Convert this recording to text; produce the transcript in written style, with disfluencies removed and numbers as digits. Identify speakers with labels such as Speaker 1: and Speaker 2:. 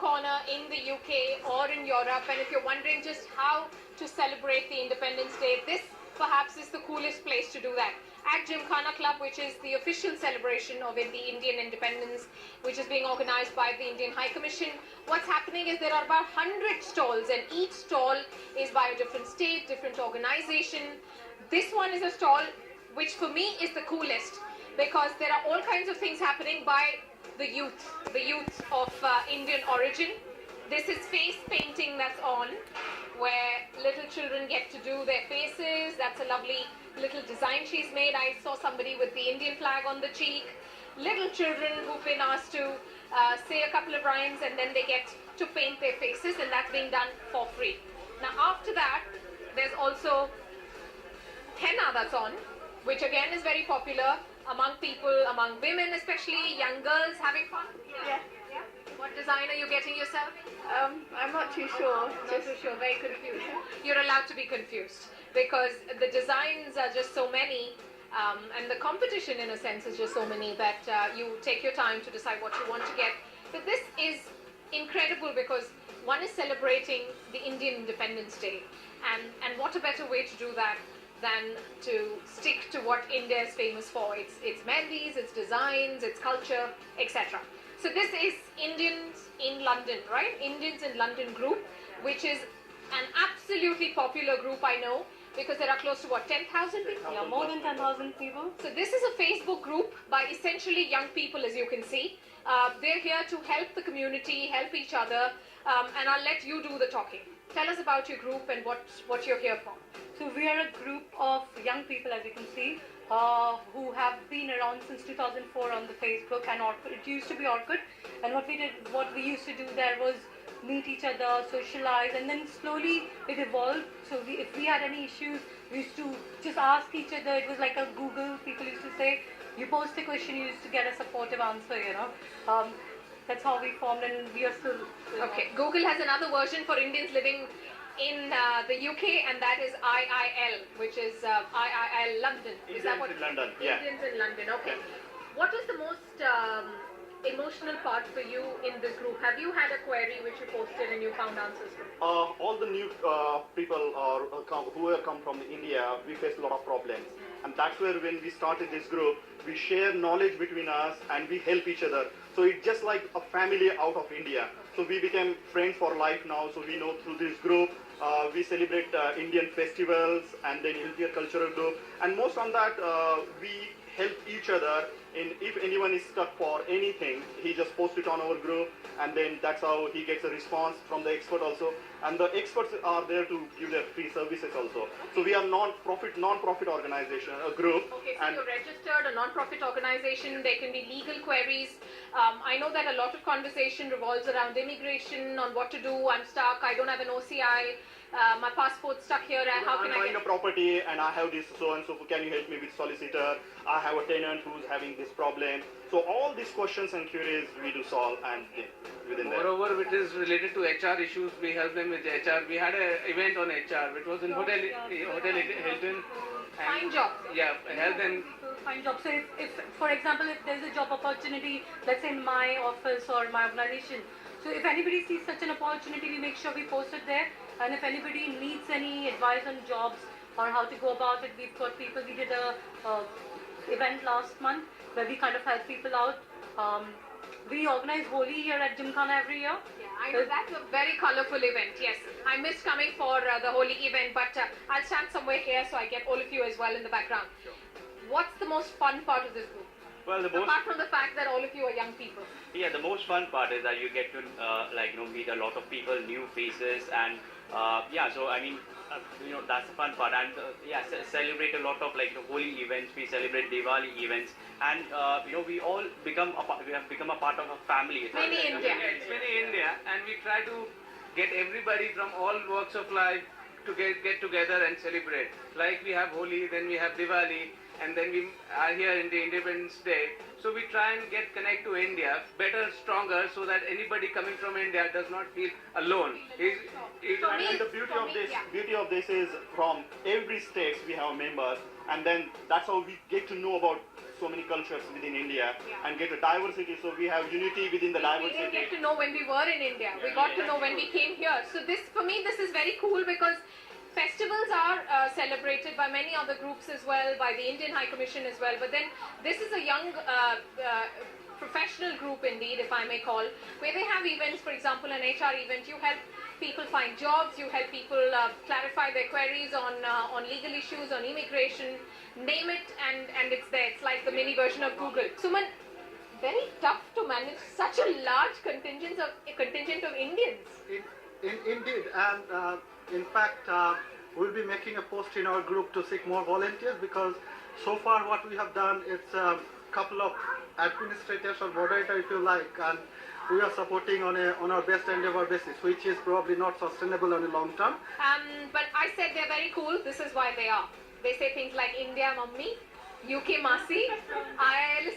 Speaker 1: corner in the UK or in Europe, and if you're wondering just how to celebrate the Independence Day, this perhaps is the coolest place to do that. At Gymkhana Club, which is the official celebration of the Indian independence, which is being organized by the Indian High Commission, what's happening is there are about 100 stalls, and each stall is by a different state, different organization. This one is a stall which for me is the coolest, because there are all kinds of things happening by the youth of Indian origin. This is face painting that's on, where little children get to do their faces. That's a lovely little design she's made. I saw somebody with the Indian flag on the cheek. Little children who've been asked to say a couple of rhymes, and then they get to paint their faces, and that's being done for free. Now after that, there's also henna that's on, which again is very popular among people, among women especially, young girls having fun.
Speaker 2: Yeah.
Speaker 1: What design are you getting yourself?
Speaker 2: I'm not too sure.
Speaker 1: Not too sure, very confused. You're allowed to be confused because the designs are just so many, and the competition in a sense is just so many that you take your time to decide what you want to get. But this is incredible because one is celebrating the Indian Independence Day, and what a better way to do that than to stick to what India is famous for. It's mehndis, it's designs, it's culture, etc. So this is Indians in London, right? Indians in London group, which is an absolutely popular group, I know, because there are close to what, 10,000 people?
Speaker 2: Yeah, more than 10,000 people.
Speaker 1: So this is a Facebook group by essentially young people, as you can see. They're here to help the community, help each other, and I'll let you do the talking. Tell us about your group and what you're here for.
Speaker 2: So we are a group of young people, as you can see, who have been around since 2004 on the Facebook and Orkut. It used to be Orkut, and what we used to do there was meet each other, socialize, and then slowly it evolved. So if we had any issues, we used to just ask each other. It was like a Google, people used to say. You post a question, you used to get a supportive answer, That's how we formed, and we are still...
Speaker 1: Okay, Google has another version for Indians living in the UK, and that is IIL, which is IIL London. Is that what?
Speaker 3: In London, yeah.
Speaker 1: Indians in London, okay. What is the most emotional part for you in this group? Have you had a query which you posted and you found answers to?
Speaker 3: All the new people who have come from India, we face a lot of problems. And that's where when we started this group, we share knowledge between us and we help each other. So it's just like a family out of India. So we became friends for life now. So we know through this group, we celebrate Indian festivals and then Indian cultural group. And most on that, we help each other. If anyone is stuck for anything, he just posts it on our group, and then that's how he gets a response from the expert also. And the experts are there to give their free services also. So we are non-profit organization, a group.
Speaker 1: Okay, so you're registered, a non-profit organization. There can be legal queries. I know that a lot of conversation revolves around immigration, on what to do. I'm stuck. I don't have an OCI. My passport's stuck here. How can I
Speaker 3: buying a property and I have this so and so. Can you help me with solicitor? I have a tenant who's having this problem. So all these questions and queries we do solve, and within that.
Speaker 4: Moreover, it is related to HR issues. We help them with HR. We had an event on HR, which was in Hotel Hilton.
Speaker 1: Find jobs.
Speaker 4: Yeah, help them.
Speaker 2: Find jobs. So if, for example, if there's a job opportunity, let's say in my office or my organization, so if anybody sees such an opportunity, we make sure we post it there. And if anybody needs any advice on jobs or how to go about it, we've got people. We did a event last month where we kind of help people out. We organize Holi here at Gymkhana every year.
Speaker 1: Yeah, I know that's a very colorful event. Yes, I missed coming for the Holi event, but I'll stand somewhere here so I get all of you as well in the background.
Speaker 3: Sure.
Speaker 1: What's the most fun part of this group?
Speaker 5: Well,
Speaker 1: apart from the fact that all of you are young people.
Speaker 5: Yeah, the most fun part is that you get to meet a lot of people, new faces, and so I mean, that's the fun part. And celebrate a lot of Holi events. We celebrate Diwali events, and we all we have become a part of a family.
Speaker 1: Mini India.
Speaker 4: It's mini India, and we try to get everybody from all walks of life to get together and celebrate. Like we have Holi, then we have Diwali, and then we are here in the Independence Day. So we try and connect to India better, stronger, so that anybody coming from India does not feel alone.
Speaker 3: And the beauty of this is from every state we have members, and then that's how we get to know about so many cultures within India
Speaker 1: Yeah.
Speaker 3: and get a diversity. So we have unity within the
Speaker 1: We didn't
Speaker 3: diversity.
Speaker 1: get to know when we were in India. We got to know when we came here. So this, for me, this is very cool because festivals are celebrated by many other groups as well, by the Indian High Commission as well. But then this is a young professional group indeed, if I may call, where they have events, for example, an HR event. You help people find jobs, you help people clarify their queries on legal issues, on immigration, name it, and it's there. It's like the mini version of Google. Suman, very tough to manage such a large contingent of Indians.
Speaker 6: Indeed, and in fact, we'll be making a post in our group to seek more volunteers, because so far what we have done is a couple of administrators or moderator, if you like, and we are supporting on our best endeavor basis, which is probably not sustainable on a long term.
Speaker 1: But I said they're very cool. This is why they are. They say things like India Mummy, UK Masi, IIL is